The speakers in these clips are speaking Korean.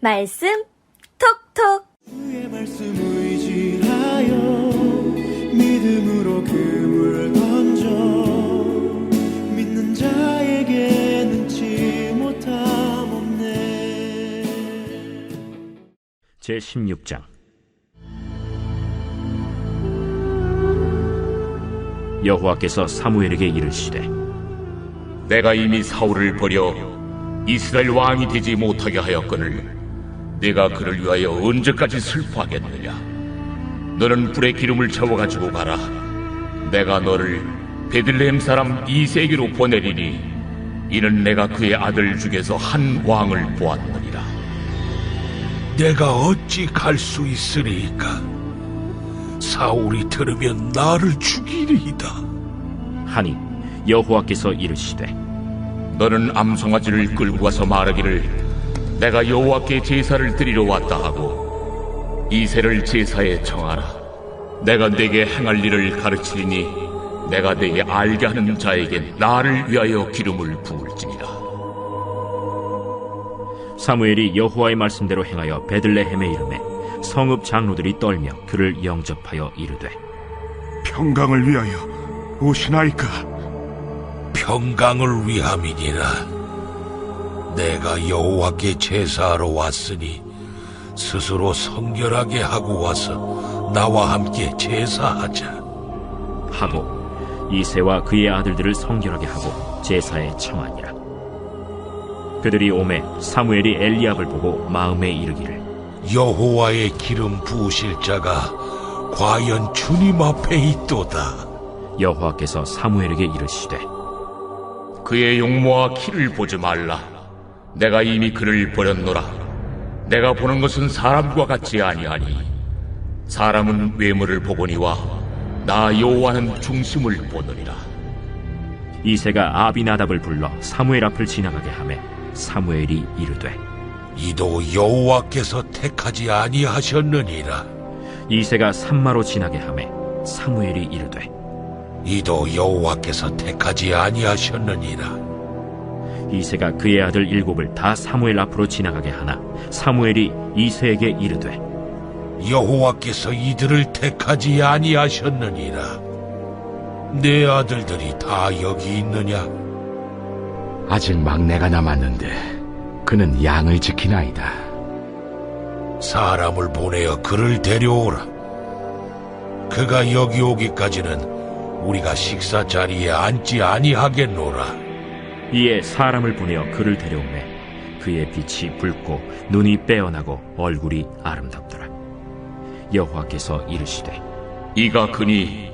말씀 톡톡. 주의 말씀 의지하여 믿음으로 그물 던져 믿는 자에게 능치 못함 없네. 제16장. 여호와께서 사무엘에게 이르시되, 내가 이미 사울을 버려 이스라엘 왕이 되지 못하게 하였거늘 내가 그를 위하여 언제까지 슬퍼하겠느냐. 너는 불에 기름을 채워가지고 가라. 내가 너를 베들레헴 사람 이새에게로 보내리니 이는 내가 그의 아들 중에서 한 왕을 보았느니라. 내가 어찌 갈 수 있으리이까? 사울이 들으면 나를 죽이리이다. 하니 여호와께서 이르시되, 너는 암송아지를 끌고 가서 말하기를 내가 여호와께 제사를 드리러 왔다 하고 이새를 제사에 청하라. 내가 네게 행할 일을 가르치리니 내가 네게 알게 하는 자에게 나를 위하여 기름을 부을지니라. 사무엘이 여호와의 말씀대로 행하여 베들레헴에 이르매 성읍 장로들이 떨며 그를 영접하여 이르되, 평강을 위하여 오시나이까? 평강을 위함이니라. 내가 여호와께 제사하러 왔으니 스스로 성결하게 하고 와서 나와 함께 제사하자 하고 이새와 그의 아들들을 성결하게 하고 제사에 청하니라. 그들이 오매 사무엘이 엘리압을 보고 마음에 이르기를, 여호와의 기름 부으실 자가 과연 주님 앞에 있도다. 여호와께서 사무엘에게 이르시되, 그의 용모와 키를 보지 말라. 내가 이미 그를 버렸노라. 내가 보는 것은 사람과 같지 아니하니 사람은 외모를 보거니와 나 여호와는 중심을 보느니라. 이새가 아비나답을 불러 사무엘 앞을 지나가게 하매 사무엘이 이르되, 이도 여호와께서 택하지 아니하셨느니라. 이새가 산마로 지나게 하매 사무엘이 이르되, 이도 여호와께서 택하지 아니하셨느니라. 이새가 그의 아들 7을 다 사무엘 앞으로 지나가게 하나 사무엘이 이새에게 이르되, 여호와께서 이들을 택하지 아니하셨느니라. 내 아들들이 다 여기 있느냐? 아직 막내가 남았는데 그는 양을 지키나이다. 사람을 보내어 그를 데려오라. 그가 여기 오기까지는 우리가 식사 자리에 앉지 아니하겠노라. 이에 사람을 보내어 그를 데려오매 그의 빛이 붉고 눈이 빼어나고 얼굴이 아름답더라. 여호와께서 이르시되, 이가 그니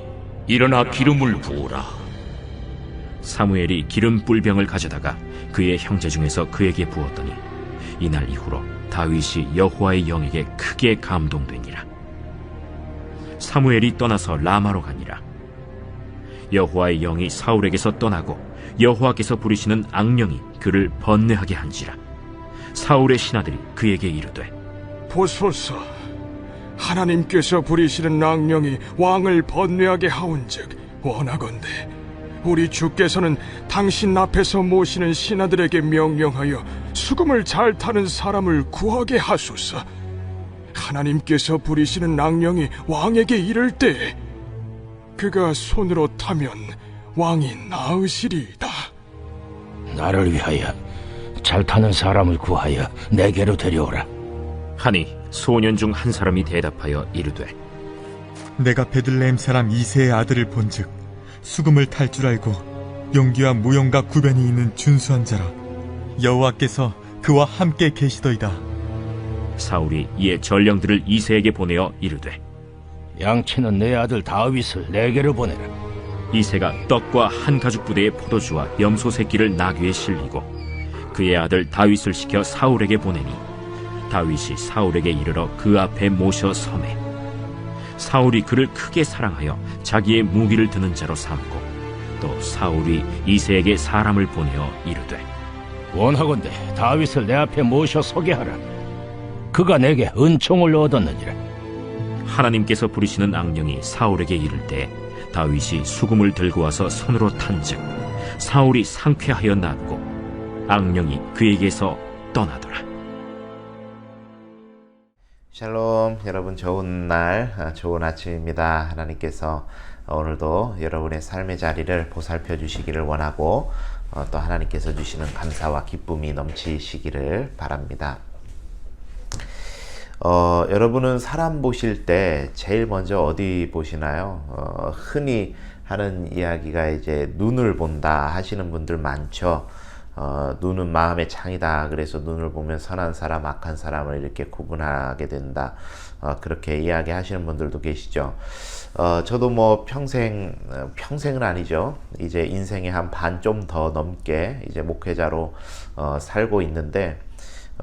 일어나 기름을 부으라. 사무엘이 기름 뿔병을 가져다가 그의 형제 중에서 그에게 부었더니 이날 이후로 다윗이 여호와의 영에게 크게 감동되니라. 사무엘이 떠나서 라마로 가니라. 여호와의 영이 사울에게서 떠나고 여호와께서 부리시는 악령이 그를 번뇌하게 한지라. 사울의 신하들이 그에게 이르되, 보소서, 하나님께서 부리시는 악령이 왕을 번뇌하게 하온즉 원하건대 우리 주께서는 당신 앞에서 모시는 신하들에게 명령하여 수금을 잘 타는 사람을 구하게 하소서. 하나님께서 부리시는 악령이 왕에게 이를 때 그가 손으로 타면 왕이 나으시리이다. 나를 위하여 잘 타는 사람을 구하여 내게로 데려오라. 하니 소년 중 한 사람이 대답하여 이르되, 내가 베들레헴 사람 이새의 아들을 본즉 수금을 탈 줄 알고 용기와 무용과 구변이 있는 준수한 자라. 여호와께서 그와 함께 계시더이다. 사울이 이에 전령들을 이새에게 보내어 이르되, 양치는 내 아들 다윗을 내게로 보내라. 이새가 떡과 한 가죽 부대의 포도주와 염소 새끼를 나귀에 실리고 그의 아들 다윗을 시켜 사울에게 보내니 다윗이 사울에게 이르러 그 앞에 모셔 서매 사울이 그를 크게 사랑하여 자기의 무기를 드는 자로 삼고 또 사울이 이새에게 사람을 보내어 이르되, 원하건대 다윗을 내 앞에 모셔 서게 하라. 그가 내게 은총을 얻었느니라. 하나님께서 부리시는 악령이 사울에게 이를 때 다윗이 수금을 들고 와서 손으로 탄즉 사울이 상쾌하여 낫고 악령이 그에게서 떠나더라. 샬롬, 여러분 좋은 날, 좋은 아침입니다. 하나님께서 오늘도 여러분의 삶의 자리를 보살펴 주시기를 원하고 또 하나님께서 주시는 감사와 기쁨이 넘치시기를 바랍니다. 여러분은 사람 보실 때 제일 먼저 어디 보시나요? 흔히 하는 이야기가 이제 눈을 본다 하시는 분들 많죠. 눈은 마음의 창이다. 그래서 눈을 보면 선한 사람, 악한 사람을 이렇게 구분하게 된다. 그렇게 이야기하시는 분들도 계시죠. 저도 뭐 평생은 아니죠. 이제 인생의 한 반 좀 더 넘게 이제 목회자로 살고 있는데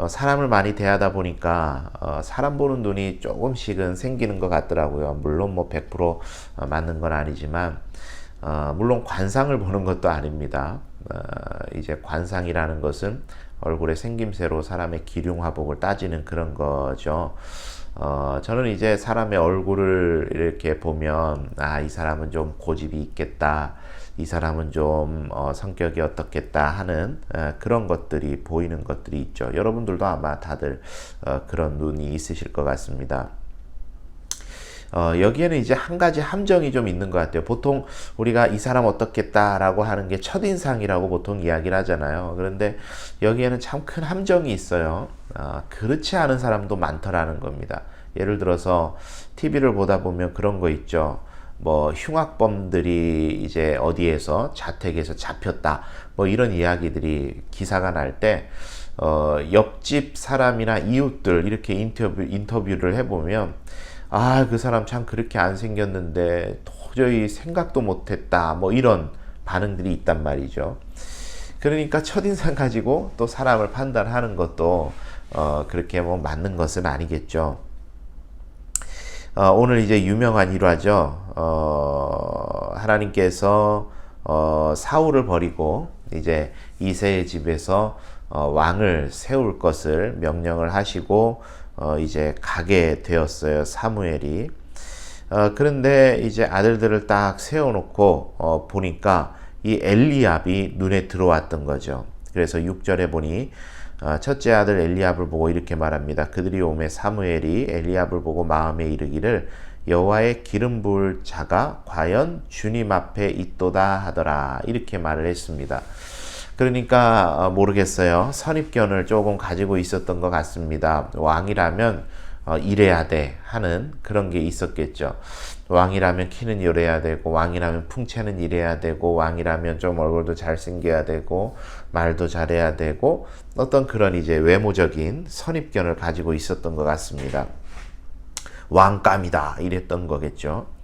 사람을 많이 대하다 보니까 사람 보는 눈이 조금씩은 생기는 것 같더라고요. 물론 뭐 100% 맞는 건 아니지만 물론 관상을 보는 것도 아닙니다. 이제 관상이라는 것은 얼굴의 생김새로 사람의 기륭화복을 따지는 그런 거죠. 저는 이제 사람의 얼굴을 이렇게 보면 이 사람은 좀 고집이 있겠다, 이 사람은 좀 성격이 어떻겠다 하는 그런 것들이 보이는 것들이 있죠. 여러분들도 아마 다들 그런 눈이 있으실 것 같습니다. 여기에는 이제 한 가지 함정이 좀 있는 것 같아요. 보통 우리가 이 사람 어떻겠다라고 하는 게 첫인상이라고 보통 이야기를 하잖아요. 그런데 여기에는 참 큰 함정이 있어요. 그렇지 않은 사람도 많더라는 겁니다. 예를 들어서 TV를 보다 보면 그런 거 있죠. 뭐 흉악범들이 이제 어디에서 자택에서 잡혔다, 뭐 이런 이야기들이 기사가 날 때 옆집 사람이나 이웃들 이렇게 인터뷰를 해보면 그 사람 참 그렇게 안 생겼는데 도저히 생각도 못했다, 뭐 이런 반응들이 있단 말이죠. 그러니까 첫인상 가지고 또 사람을 판단하는 것도 그렇게 뭐 맞는 것은 아니겠죠. 오늘 이제 유명한 일화죠. 하나님께서 사울을 버리고 이제 이새의 집에서 왕을 세울 것을 명령을 하시고 이제 가게 되었어요, 사무엘이. 그런데 이제 아들들을 딱 세워놓고 보니까 이 엘리압이 눈에 들어왔던 거죠. 그래서 6절에 보니 첫째 아들 엘리압을 보고 이렇게 말합니다. 그들이 오매 사무엘이 엘리압을 보고 마음에 이르기를 여호와의 기름 부을 자가 과연 주님 앞에 있도다 하더라, 이렇게 말을 했습니다. 그러니까 모르겠어요. 선입견을 조금 가지고 있었던 것 같습니다. 왕이라면 이래야 돼 하는 그런 게 있었겠죠. 왕이라면 키는 이래야 되고, 왕이라면 풍채는 이래야 되고, 왕이라면 좀 얼굴도 잘생겨야 되고, 말도 잘해야 되고, 어떤 그런 이제 외모적인 선입견을 가지고 있었던 것 같습니다. 왕감이다 이랬던 거겠죠.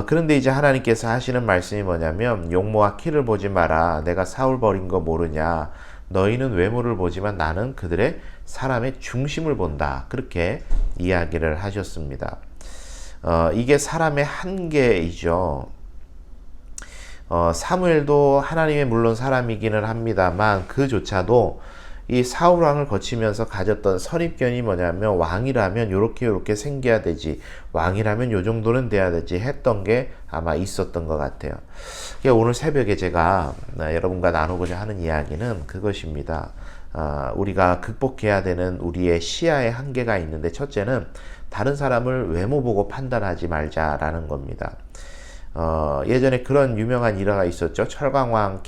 그런데 이제 하나님께서 하시는 말씀이 뭐냐면, 용모와 키를 보지 마라. 내가 사울 버린 거 모르냐. 너희는 외모를 보지만 나는 그들의 사람의 중심을 본다. 그렇게 이야기를 하셨습니다. 이게 사람의 한계이죠. 사무엘도 하나님의 물론 사람이기는 합니다만 그조차도 이 사울 왕을 거치면서 가졌던 선입견이 뭐냐면, 왕이라면 요렇게 생겨야 되지, 왕이라면 요 정도는 돼야 되지 했던 게 아마 있었던 것 같아요. 오늘 새벽에 제가 여러분과 나누고자 하는 이야기는 그것입니다. 우리가 극복해야 되는 우리의 시야의 한계가 있는데, 첫째는 다른 사람을 외모 보고 판단하지 말자라는 겁니다. 예전에 그런 유명한 일화가 있었죠. 철강왕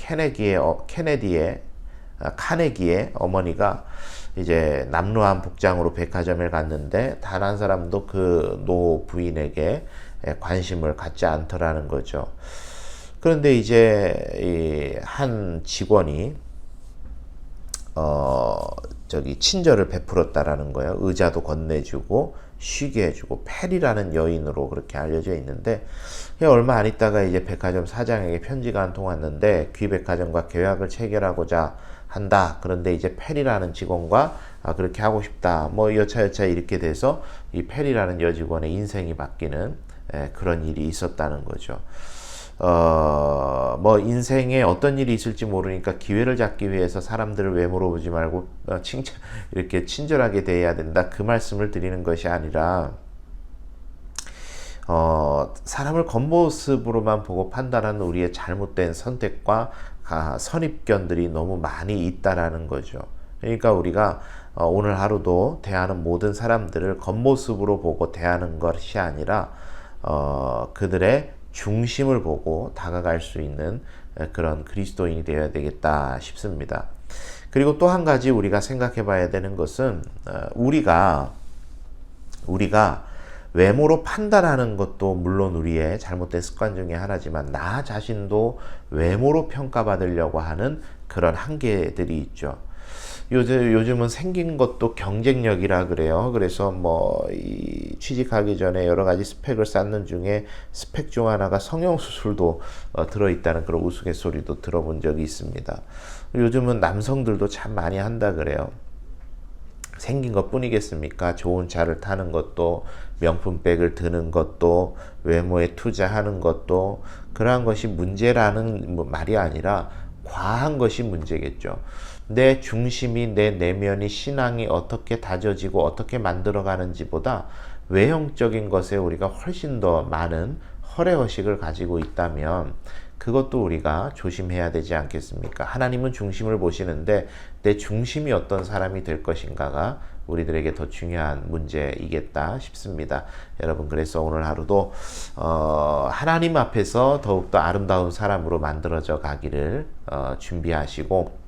카네기의 어머니가 이제 남루한 복장으로 백화점에 갔는데 단 한 사람도 그 노 부인에게 관심을 갖지 않더라는 거죠. 그런데 이제 이 한 직원이 친절을 베풀었다라는 거예요. 의자도 건네주고 쉬게 해주고, 페리라는 여인으로 그렇게 알려져 있는데, 얼마 안 있다가 이제 백화점 사장에게 편지가 한 통 왔는데, 귀백화점과 계약을 체결하고자 한다. 그런데 이제 페리라는 직원과 그렇게 하고 싶다. 뭐 여차여차 이렇게 돼서 이 페리라는 여직원의 인생이 바뀌는 그런 일이 있었다는 거죠. 뭐 인생에 어떤 일이 있을지 모르니까 기회를 잡기 위해서 사람들을 외모로 보지 말고 이렇게 친절하게 대해야 된다, 그 말씀을 드리는 것이 아니라 사람을 겉모습으로만 보고 판단하는 우리의 잘못된 선택과 선입견들이 너무 많이 있다라는 거죠. 그러니까 우리가 오늘 하루도 대하는 모든 사람들을 겉모습으로 보고 대하는 것이 아니라 그들의 중심을 보고 다가갈 수 있는 그런 그리스도인이 되어야 되겠다 싶습니다. 그리고 또 한 가지 우리가 생각해 봐야 되는 것은 우리가 외모로 판단하는 것도 물론 우리의 잘못된 습관 중에 하나지만 나 자신도 외모로 평가받으려고 하는 그런 한계들이 있죠. 요즘은 생긴 것도 경쟁력이라 그래요. 그래서 이 취직하기 전에 여러 가지 스펙을 쌓는 중에 스펙 중 하나가 성형수술도 들어있다는 그런 우스갯소리도 들어본 적이 있습니다. 요즘은 남성들도 참 많이 한다 그래요. 생긴 것 뿐이겠습니까? 좋은 차를 타는 것도, 명품백을 드는 것도, 외모에 투자하는 것도, 그러한 것이 문제라는 말이 아니라 과한 것이 문제겠죠. 내 중심이, 내 내면이, 신앙이 어떻게 다져지고 어떻게 만들어가는지보다 외형적인 것에 우리가 훨씬 더 많은 허례허식을 가지고 있다면 그것도 우리가 조심해야 되지 않겠습니까? 하나님은 중심을 보시는데 내 중심이 어떤 사람이 될 것인가가 우리들에게 더 중요한 문제이겠다 싶습니다. 여러분, 그래서 오늘 하루도 하나님 앞에서 더욱더 아름다운 사람으로 만들어져 가기를 준비하시고,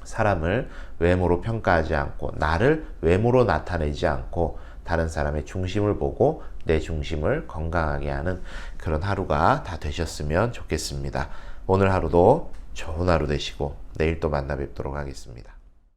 사람을 외모로 평가하지 않고 나를 외모로 나타내지 않고 다른 사람의 중심을 보고 내 중심을 건강하게 하는 그런 하루가 다 되셨으면 좋겠습니다. 오늘 하루도 좋은 하루 되시고 내일 또 만나 뵙도록 하겠습니다.